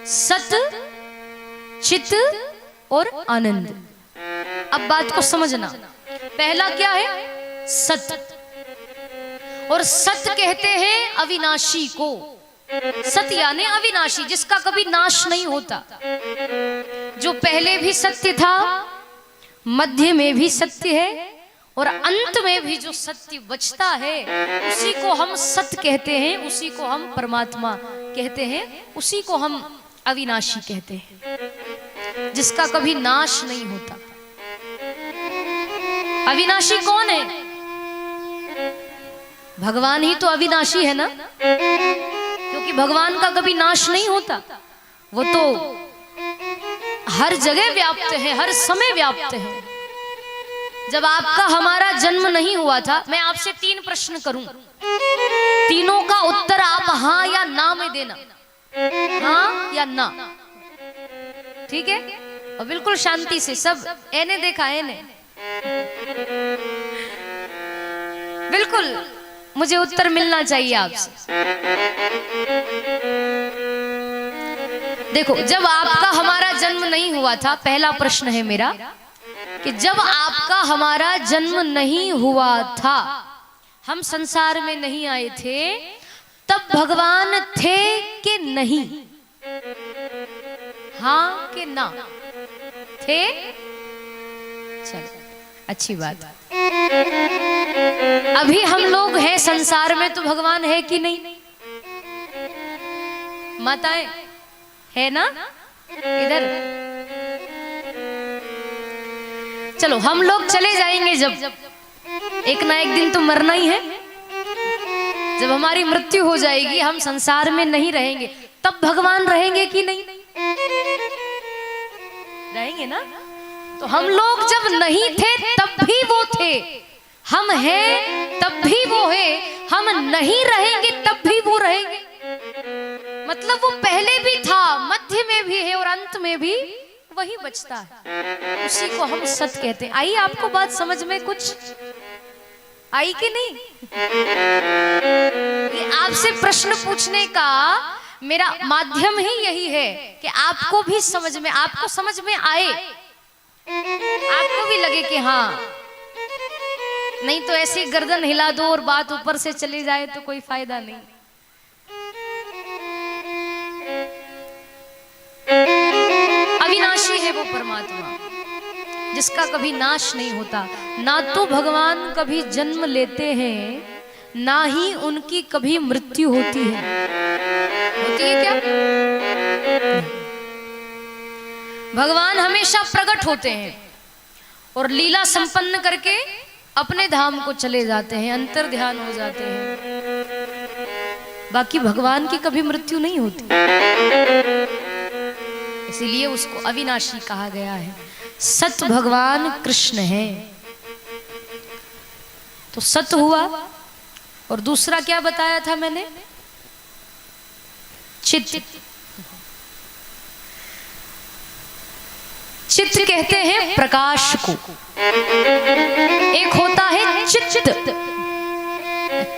सत, चित और आनंद। अब बात को समझना, पहला क्या है? सत। और सत कहते हैं अविनाशी को। सत यानी अविनाशी, जिसका कभी नाश नहीं होता, जो पहले भी सत्य था, मध्य में भी सत्य है और अंत में भी जो सत्य बचता है, उसी को हम सत कहते हैं, उसी को हम परमात्मा कहते हैं, उसी को हम अविनाशी कहते हैं, जिसका कभी नाश नहीं होता। अविनाशी कौन है? भगवान ही तो अविनाशी है ना, क्योंकि भगवान का कभी नाश नहीं होता। वो तो हर जगह व्याप्त है, हर समय व्याप्त है। जब आपका हमारा जन्म नहीं हुआ था, मैं आपसे 3 प्रश्न करूं, तीनों का उत्तर आप हाँ या ना में देना, हाँ या ना, ठीक है? और बिल्कुल शांति से, सब एने देखा, एने बिल्कुल मुझे उत्तर मिलना चाहिए आपसे। देखो, जब आपका हमारा जन्म नहीं हुआ था, पहला प्रश्न है मेरा कि जब आपका हमारा जन्म नहीं हुआ था, हम संसार में नहीं आए थे, तब भगवान थे कि नहीं? हाँ कि ना? थे? चलो, अच्छी बात। अभी हम लोग हैं संसार में, तो भगवान है कि नहीं? माताएं है ना इधर? चलो, हम लोग चले जाएंगे जब, एक ना एक दिन तो मरना ही है। जब हमारी मृत्यु हो जाएगी, हम संसार में नहीं रहेंगे, तब भगवान रहेंगे कि नहीं? रहेंगे ना। तो हम लोग जब नहीं थे तब भी वो थे, हम हैं तब भी वो है, हम नहीं रहेंगे तब भी वो रहेंगे। मतलब वो पहले भी था, मध्य में भी है और अंत में भी वही बचता है, उसी को हम सत कहते हैं। आई आपको बात समझ में कुछ आई कि नहीं? ये आपसे प्रश्न पूछने का मेरा माध्यम ही यही है कि आपको भी समझ में, आपको समझ में आए, आपको भी लगे कि हाँ। नहीं तो ऐसे गर्दन हिला दो और बात ऊपर से चली जाए तो कोई फायदा नहीं। अविनाशी है वो परमात्मा, जिसका कभी नाश नहीं होता। ना तो भगवान कभी जन्म लेते हैं, ना ही उनकी कभी मृत्यु होती है। होती है क्या? भगवान हमेशा प्रकट होते हैं और लीला संपन्न करके अपने धाम को चले जाते हैं, अंतर ध्यान हो जाते हैं। बाकी भगवान की कभी मृत्यु नहीं होती, इसीलिए उसको अविनाशी कहा गया है। सत भगवान कृष्ण है, तो सत हुआ। और दूसरा क्या बताया था मैंने? चित। चित्त कहते हैं प्रकाश को। एक होता है चित्त,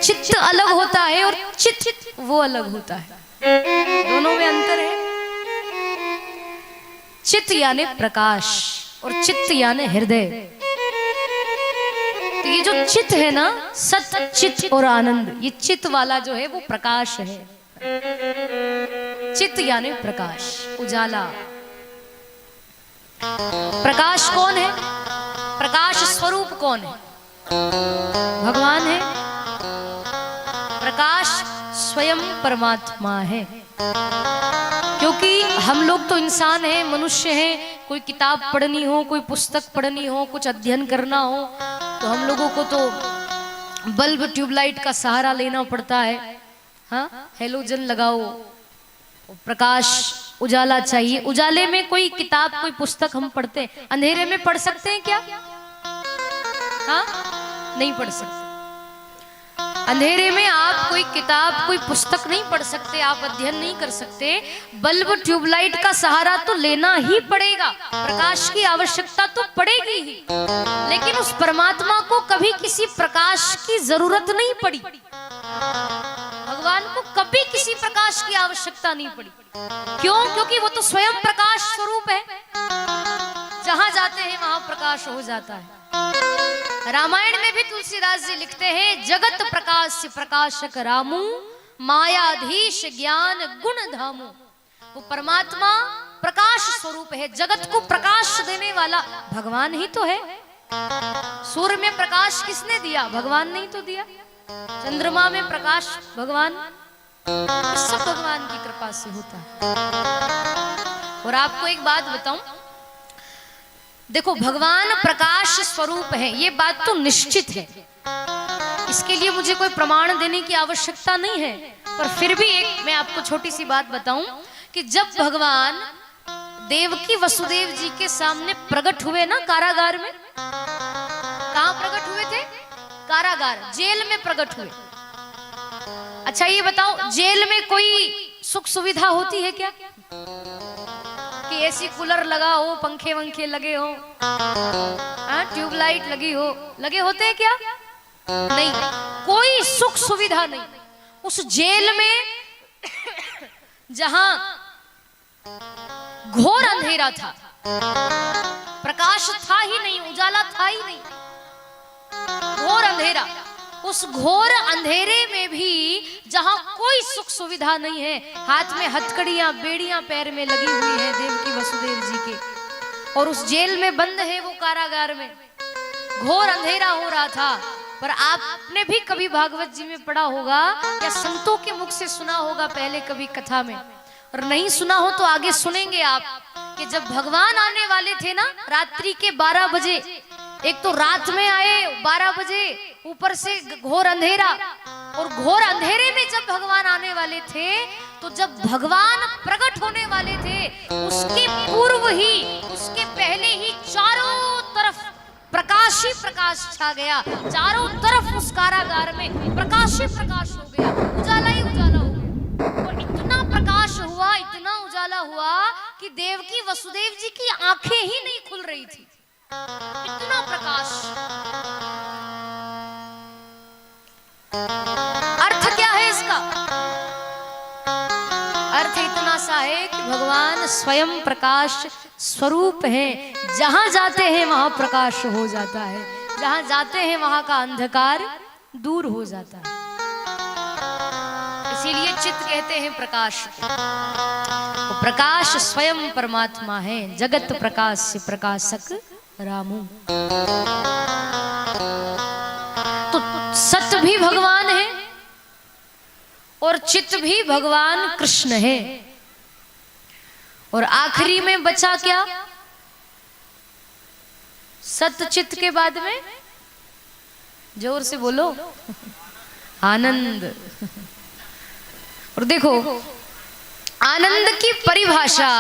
चित्त अलग होता है और चित्त वो अलग होता है, दोनों में अंतर है। चित्त यानी प्रकाश और चित्त यानी हृदय। तो ये जो चित्त है ना, सत, चित्त और आनंद, ये चित्त वाला जो है वो प्रकाश है। चित्त यानी प्रकाश, उजाला। प्रकाश कौन है? प्रकाश स्वरूप कौन है? भगवान है। प्रकाश स्वयं परमात्मा है। क्योंकि हम लोग तो इंसान हैं, मनुष्य हैं, कोई किताब पढ़नी हो, कोई पुस्तक पढ़नी हो, कुछ अध्ययन करना हो, तो हम लोगों को तो बल्ब ट्यूबलाइट का सहारा लेना पड़ता है। हाँ, हेलोजन लगाओ, प्रकाश उजाला चाहिए। उजाले में कोई किताब, कोई पुस्तक हम पढ़ते हैं, अंधेरे में पढ़ सकते हैं क्या? हाँ, नहीं पढ़ सकते। अंधेरे में आप कोई किताब, कोई पुस्तक नहीं पढ़ सकते, आप अध्ययन नहीं कर सकते। बल्ब ट्यूबलाइट का सहारा तो लेना ही पड़ेगा, प्रकाश की आवश्यकता तो पड़ेगी ही। लेकिन उस परमात्मा को कभी किसी प्रकाश की जरूरत नहीं पड़ी। भगवान को कभी किसी प्रकाश की आवश्यकता नहीं पड़ी। क्यों? क्योंकि वो तो स्वयं प्रकाश स्वरूप है, जहां जाते हैं वहां प्रकाश हो जाता है। रामायण में भी तुलसीदास जी लिखते हैं, जगत प्रकाश प्रकाशक रामू, मायाधीश ज्ञान गुण धामू। वो परमात्मा प्रकाश स्वरूप है, जगत को प्रकाश देने वाला भगवान ही तो है। सूर्य में प्रकाश किसने दिया? भगवान ने ही तो दिया। चंद्रमा में प्रकाश भगवान, सब भगवान की कृपा से होता है। और आपको एक बात बताऊं, देखो भगवान प्रकाश स्वरूप है, ये बात तो निश्चित है, इसके लिए मुझे कोई प्रमाण देने की आवश्यकता नहीं है। पर फिर भी एक मैं आपको छोटी सी बात बताऊं कि जब भगवान देवकी वसुदेव जी के सामने प्रकट हुए ना कारागार में, कहां प्रकट हुए थे? कारागार, जेल में प्रकट हुए। अच्छा ये बताओ, जेल में कोई सुख सुविधा होती है क्या? कि एसी कूलर लगा हो, पंखे वंखे लगे हो, ट्यूबलाइट लगी हो, लगे होते हैं क्या? नहीं, कोई सुख सुविधा नहीं। उस जेल में जहां घोर अंधेरा था, प्रकाश था ही नहीं, उजाला था ही नहीं, घोर अंधेरा, उस घोर अंधेरे में भी जहां कोई सुख सुविधा नहीं है, हाथ में हथकड़ियां बेड़ियां पैर में लगी हुई है देवकी वसुदेव जी के, और उस जेल में बंद है वो कारागार में, घोर अंधेरा हो रहा था। पर आपने भी कभी भागवत जी में पढ़ा होगा या संतों के मुख से सुना होगा पहले कभी कथा में, और नहीं सुना हो तो आगे सुनेंगे आप, कि जब भगवान आने वाले थे ना रात्रि के 12 बजे, एक तो रात में आए 12 बजे, ऊपर से घोर अंधेरा, और घोर अंधेरे में जब भगवान आने वाले थे, तो जब भगवान प्रकट होने वाले थे उसके पूर्व ही, उसके पहले ही चारों तरफ प्रकाश ही प्रकाश छा गया, चारों तरफ उस कारागार में प्रकाश ही प्रकाश हो गया, उजाला ही उजाला हो गया। और इतना प्रकाश हुआ, इतना उजाला हुआ कि देवकी वसुदेव जी की आंखें ही नहीं खुल रही थी, इतना प्रकाश। अर्थ क्या है इसका? अर्थ इतना सा है कि भगवान स्वयं प्रकाश स्वरूप है, जहां जाते हैं वहां प्रकाश हो जाता है, जहां जाते हैं वहां का अंधकार दूर हो जाता है। इसीलिए चित्त कहते हैं प्रकाश, तो प्रकाश स्वयं परमात्मा है, जगत प्रकाश से प्रकाशक रामू। तो सत भी भगवान है और चित्त भी भगवान कृष्ण है, और आखिरी में बचा क्या? सत चित्त के बाद में, जोर से बोलो, आनंद। और देखो आनंद की परिभाषा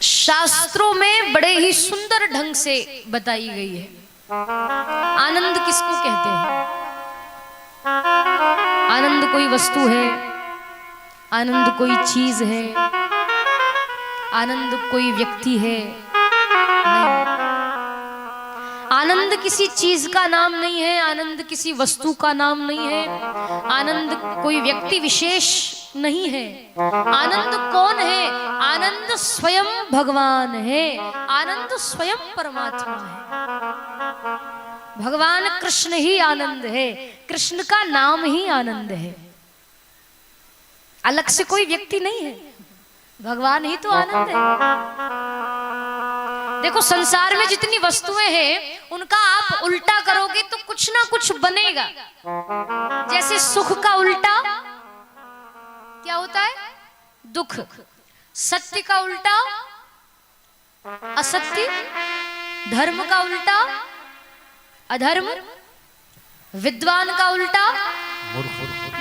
शास्त्रों में बड़े ही सुंदर ढंग से बताई गई है। आनंद किसको कहते हैं? आनंद कोई वस्तु है, आनंद कोई चीज है, आनंद कोई व्यक्ति है? नहीं, आनंद किसी चीज का नाम नहीं है, आनंद किसी वस्तु का नाम नहीं है, आनंद कोई व्यक्ति विशेष नहीं है। आनंद कौन है? आनंद स्वयं भगवान है, आनंद स्वयं परमात्मा है। भगवान कृष्ण ही आनंद है, कृष्ण का नाम ही आनंद है, अलग से कोई व्यक्ति नहीं है, भगवान ही तो आनंद है। देखो संसार में जितनी वस्तुएं हैं उनका आप उल्टा करोगे तो कुछ ना कुछ बनेगा। जैसे सुख का उल्टा क्या होता है? दुख। सत्य का उल्टा असत्य, धर्म का उल्टा अधर्म, विद्वान का उल्टा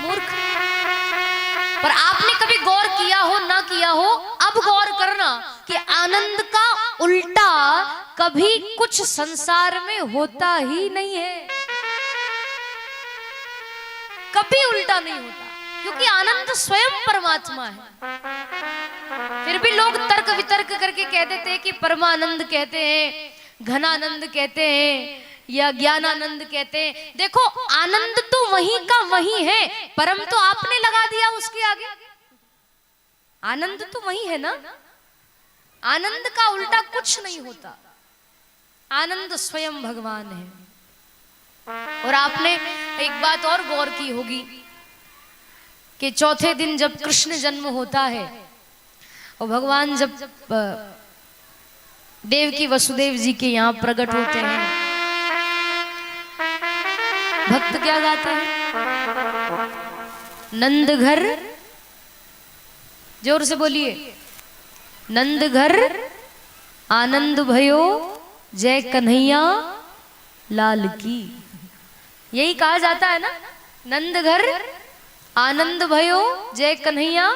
मूर्ख। पर आपने कभी गौर किया हो ना किया हो, अब गौर करना कि आनंद का उल्टा कभी कुछ संसार में होता ही नहीं है, कभी उल्टा नहीं होता, क्योंकि आनंद स्वयं परमात्मा है। फिर भी लोग तर्क वितर्क करके कह देते हैं कि परमानंद कहते हैं, घनानंद कहते हैं, या ज्ञानानंद कहते हैं। देखो आनंद तो वहीं का वहीं है, परम तो आपने लगा दिया उसके आगे। आनंद तो वहीं है ना, आनंद का उल्टा कुछ नहीं होता, आनंद स्वयं भगवान है। और आपने एक बात और गौर की होगी कि चौथे दिन जब कृष्ण जन्म होता है और भगवान जब देवकी वसुदेव जी के यहाँ प्रकट होते हैं, भक्त क्या गाते हैं? नंद घर, जोर से बोलिए, नंद घर आनंद भयो जय कन्हैया लाल की। यही कहा जाता है ना, नंद घर आनंद भयो जय कन्हैया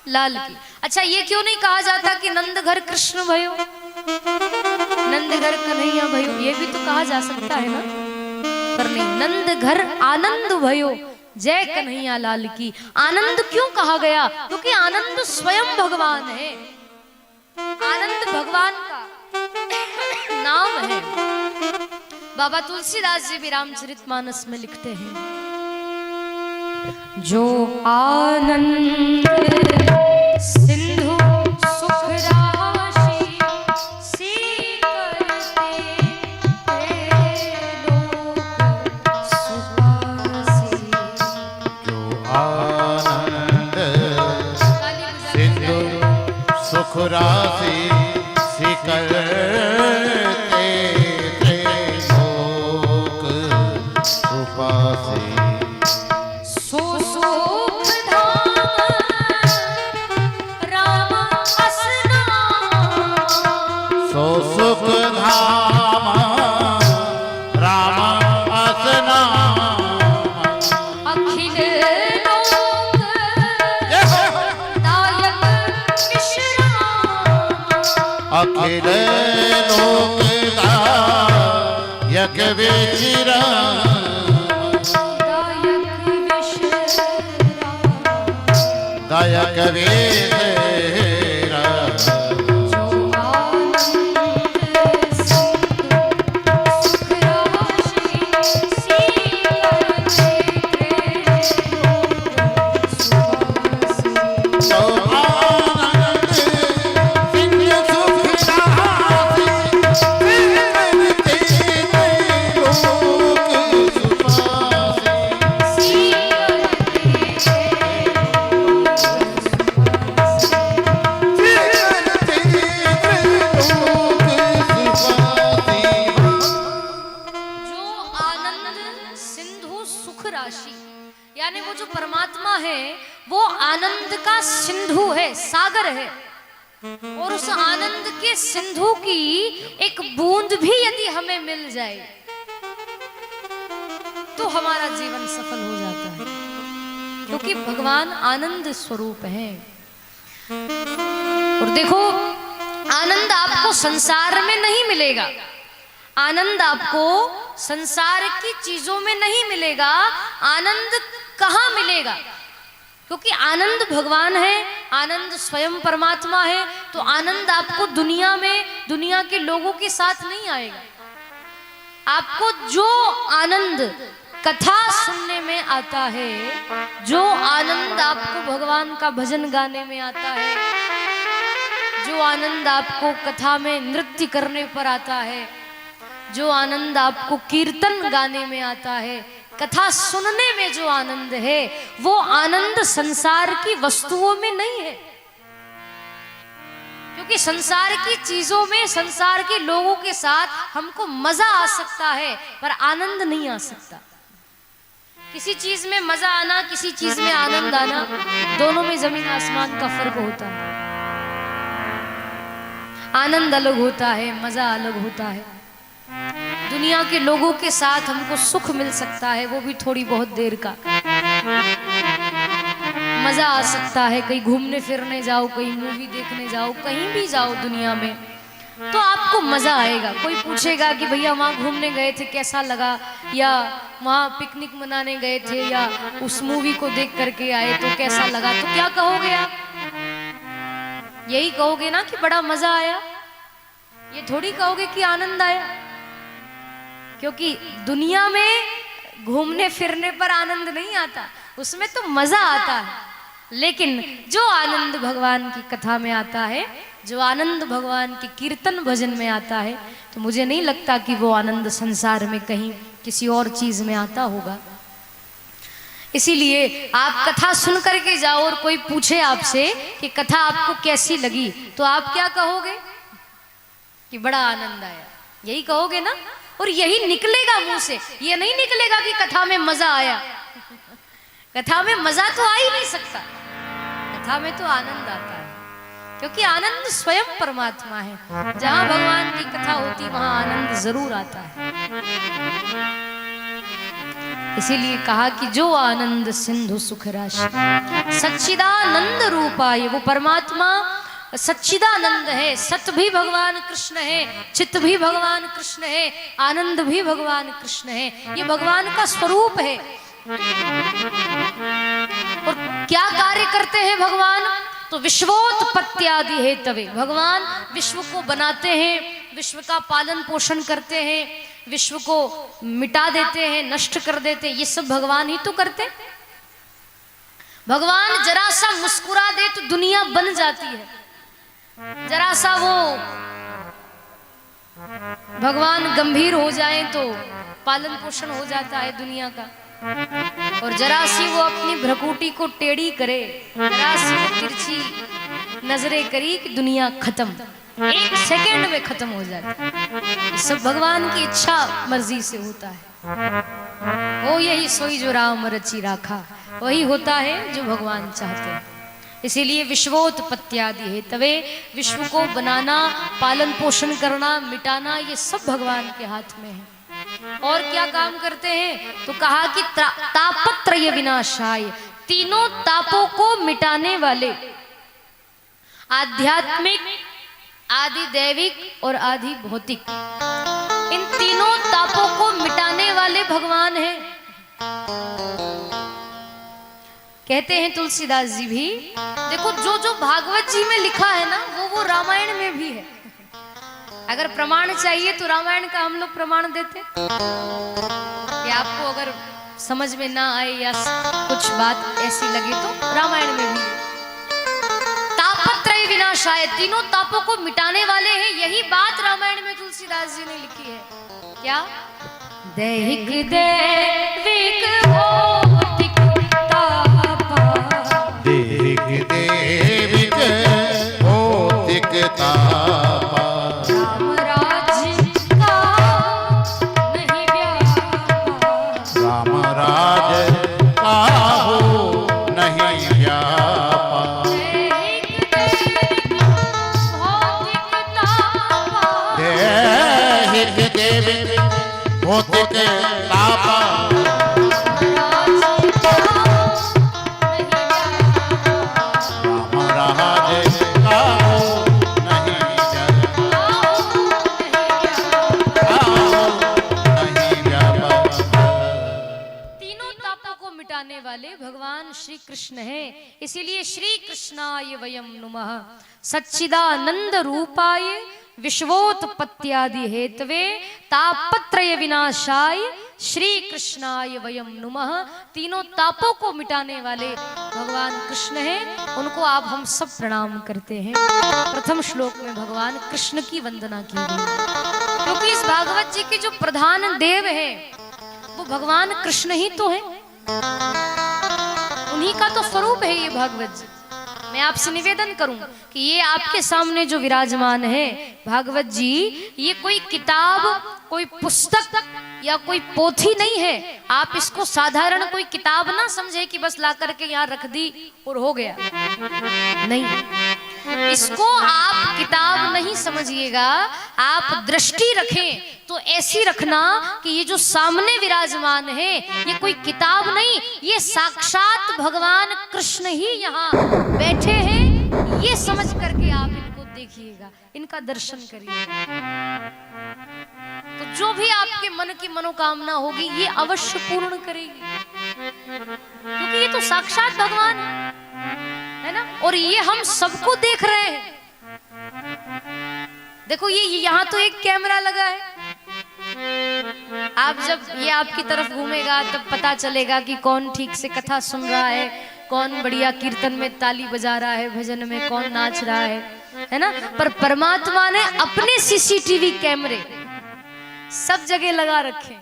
लाल की। अच्छा ये क्यों नहीं कहा जाता कि नंद घर कृष्ण भयो, नंद घर कन्हैया भयो? ये भी तो कहा जा सकता है ना, पर नहीं, नंद घर आनंद भयो जय कन्हैया लाल की। आनंद क्यों कहा गया? क्योंकि आनंद स्वयं भगवान है, आनंद भगवान का नाम है। बाबा तुलसीदास जी भी रामचरितमानस में लिखते हैं, जो आनंद सिंधु सुख राशि सी करते लोक सुखासी। जो आनंद सिंधु सुख राशि सी करते लोक सुखासी। सुख धाम राम असनाम, अखिल लोक दायक विश्राम, अखिल लोक दायक विश्राम, दायक विश्राम। यानी वो जो परमात्मा है वो आनंद का सिंधु है, सागर है, और उस आनंद के सिंधु की एक बूंद भी यदि हमें मिल जाए तो हमारा जीवन सफल हो जाता है, क्योंकि भगवान आनंद स्वरूप है। और देखो आनंद आपको संसार में नहीं मिलेगा, आनंद आपको संसार की चीजों में नहीं मिलेगा। आनंद कहाँ मिलेगा? क्योंकि आनंद भगवान है, आनंद स्वयं परमात्मा है, तो आनंद आपको दुनिया में, दुनिया के लोगों के साथ नहीं आएगा। आपको जो आनंद कथा सुनने में आता है, जो आनंद आपको भगवान का भजन गाने में आता है, जो आनंद आपको कथा में नृत्य करने पर आता है, जो आनंद आपको कीर्तन गाने में आता है, कथा सुनने में जो आनंद है, वो आनंद संसार की वस्तुओं में नहीं है। क्योंकि संसार की चीजों में, संसार के लोगों के साथ हमको मजा आ सकता है, पर आनंद नहीं आ सकता। किसी चीज में मजा आना, किसी चीज में आनंद आना, दोनों में जमीन आसमान का फर्क होता है। आनंद अलग होता है, मजा अलग होता है। दुनिया के लोगों के साथ हमको सुख मिल सकता है, वो भी थोड़ी बहुत देर का। मजा आ सकता है, कहीं घूमने फिरने जाओ, कहीं मूवी देखने जाओ, कहीं भी जाओ दुनिया में, तो आपको मजा आएगा। कोई पूछेगा कि भैया वहाँ घूमने गए थे कैसा लगा, या वहाँ पिकनिक मनाने गए थे, या उस मूवी को देख करके आए तो कैसा लगा, तो क्या कहोगे आप? यही कहोगे ना कि बड़ा मजा आया, ये थोड़ी कहोगे कि आनंद आया। क्योंकि दुनिया में घूमने फिरने पर आनंद नहीं आता, उसमें तो मजा आता है, लेकिन जो आनंद भगवान की कथा में आता है, जो आनंद भगवान के कीर्तन भजन में आता है, तो मुझे नहीं लगता कि वो आनंद संसार में कहीं किसी और चीज में आता होगा। इसीलिए आप कथा सुन करके जाओ और कोई पूछे आपसे कि कथा आपको कैसी लगी, तो आप क्या कहोगे? कि बड़ा आनंद आया, यही कहोगे ना। और यही निकलेगा मुंह से, ये नहीं निकलेगा कि कथा में मजा आया। कथा में मजा तो आ ही नहीं सकता, कथा में तो आनंद आता है, क्योंकि आनंद स्वयं परमात्मा है। जहां भगवान की कथा होती वहां आनंद जरूर आता है। इसीलिए कहा कि जो आनंद सिंधु सुख राशि सच्चिदानंद रूपाय, वो परमात्मा सच्चिदानंद है। सत भी भगवान कृष्ण है, चित्त भी भगवान कृष्ण है, आनंद भी भगवान कृष्ण है। ये भगवान का स्वरूप है। और क्या कार्य करते हैं भगवान? तो विश्वोत्पत्त्यादि हेतवे, भगवान विश्व को बनाते हैं, विश्व का पालन पोषण करते हैं, विश्व को मिटा देते हैं, नष्ट कर देते हैं। ये सब भगवान ही तो करते। भगवान जरा सा मुस्कुरा दे तो दुनिया बन जाती है। जरा सा वो भगवान गंभीर हो जाए तो पालन पोषण हो जाता है दुनिया का। और जरा सी वो अपनी भ्रकुटी को टेढ़ी करे, जरा सी वो तिरछी नजरें करी कि दुनिया खत्म, एक सेकंड में खत्म हो जाती है। सब भगवान की इच्छा मर्जी से होता है। वो यही सोई जो राम रची राखा, वही होता है जो भगवान चाहते हैं। इसीलिए विश्वोत्पत्त्यादि हेतवे, विश्व को बनाना, पालन पोषण करना, मिटाना, ये सब भगवान के हाथ में है। और क्या काम करते हैं? तो कहा कि तापत्रय विनाशाय, तीनों तापों को मिटाने वाले, आध्यात्मिक, आदि दैविक और आदि भौतिक, इन तीनों तापों को मिटाने वाले भगवान हैं। कहते हैं तुलसीदास जी भी, देखो जो जो भागवत जी में लिखा है ना, वो रामायण में भी है। अगर प्रमाण चाहिए तो रामायण का हम लोग प्रमाण देते कि आपको अगर समझ में ना आए या कुछ बात ऐसी लगे तो रामायण में भी है। तापत्रय विनाशाय, तीनों तापों को मिटाने वाले हैं। यही बात रामायण में तुलसीदास जी ने लिखी है। क्या? दैहिक दैविक भौतिक तापा, दैहिक दैविक भौतिक तापा, राम राज्य का नहीं व्यापा, राम राज काहू नहीं व्यापा, दैहिक दैविक भौतिक तापा, दैहिक दैविक भौतिक तापा, राम राज नहीं व्यापा। तीनों तापों को मिटाने वाले भगवान श्री कृष्ण हैं। इसीलिए श्री कृष्णाय वयम नुमः सच्चिदानंद रूपाय विश्वोत्पत्त्यादि हेतवे तापत्रय विनाशाय श्री कृष्णाय वयम नुमः। तीनों तापों को मिटाने वाले भगवान कृष्ण हैं, उनको आप हम सब प्रणाम करते हैं। प्रथम श्लोक में भगवान कृष्ण की वंदना की गई, क्योंकि इस भागवत जी के जो प्रधान देव हैं वो भगवान कृष्ण ही तो हैं, उन्हीं का तो स्वरूप है ये भागवत जी। मैं आपसे निवेदन करूं कि ये आपके सामने जो विराजमान है भागवत जी, ये कोई किताब, कोई पुस्तक या कोई पोथी नहीं है। आप इसको साधारण कोई किताब ना समझे कि बस ला करके यहाँ रख दी और हो गया, नहीं। इसको आप किताब नहीं समझिएगा, आप दृष्टि रखें तो ऐसी रखना कि ये जो सामने विराजमान है ये कोई किताब नहीं, ये साक्षात भगवान कृष्ण ही यहाँ बैठे हैं। ये समझ करके आप इनको देखिएगा, इनका दर्शन करिएगा, तो जो भी आपके मन की मनोकामना होगी ये अवश्य पूर्ण करेगी, क्योंकि ये तो साक्षात भगवान है ना। और ये हम सबको देख रहे हैं। देखो ये यहाँ तो एक कैमरा लगा है, आप जब ये आपकी तरफ घूमेगा तब पता चलेगा कि कौन ठीक से कथा सुन रहा है, कौन बढ़िया कीर्तन में ताली बजा रहा है, भजन में कौन नाच रहा है ना। पर परमात्मा ने अपने सीसीटीवी कैमरे सब जगह लगा रखे,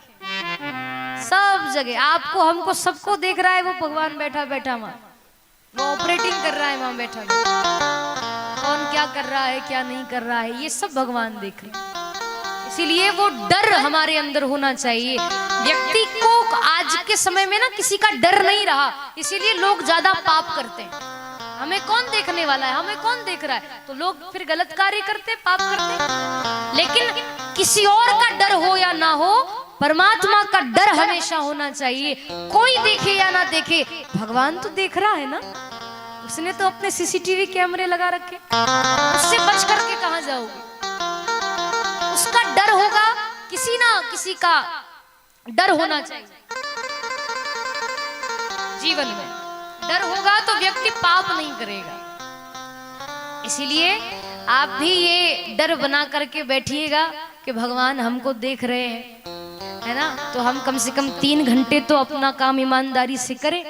सब जगह। आपको हमको सबको देख रहा है वो भगवान बैठा बैठा वहां, वो ऑपरेटिंग कर रहा है वहां बैठा बैठा। कौन क्या कर रहा है क्या नहीं कर रहा है ये सब भगवान देख रहे हैं। इसीलिए वो डर हमारे अंदर होना चाहिए। व्यक्ति को आज के समय में ना किसी का डर नहीं रहा, इसीलिए लोग ज्यादा पाप करते हैं। हमें कौन देखने वाला है, हमें कौन देख रहा है, तो लोग फिर गलत कार्य करते, पाप करते। लेकिन किसी और का डर हो या ना हो, परमात्मा का डर हमेशा होना चाहिए। कोई देखे या ना देखे, भगवान तो देख रहा है ना, उसने तो अपने सीसीटीवी कैमरे लगा रखे, उससे बच करके कहां जाओगे। उसका डर होगा, किसी ना किसी का डर होना चाहिए। जीवन में डर होगा तो व्यक्ति पाप नहीं करेगा। इसीलिए आप भी ये डर बना करके बैठिएगा कि भगवान हमको देख रहे हैं, है ना। तो हम कम से कम 3 घंटे तो अपना काम ईमानदारी से करें।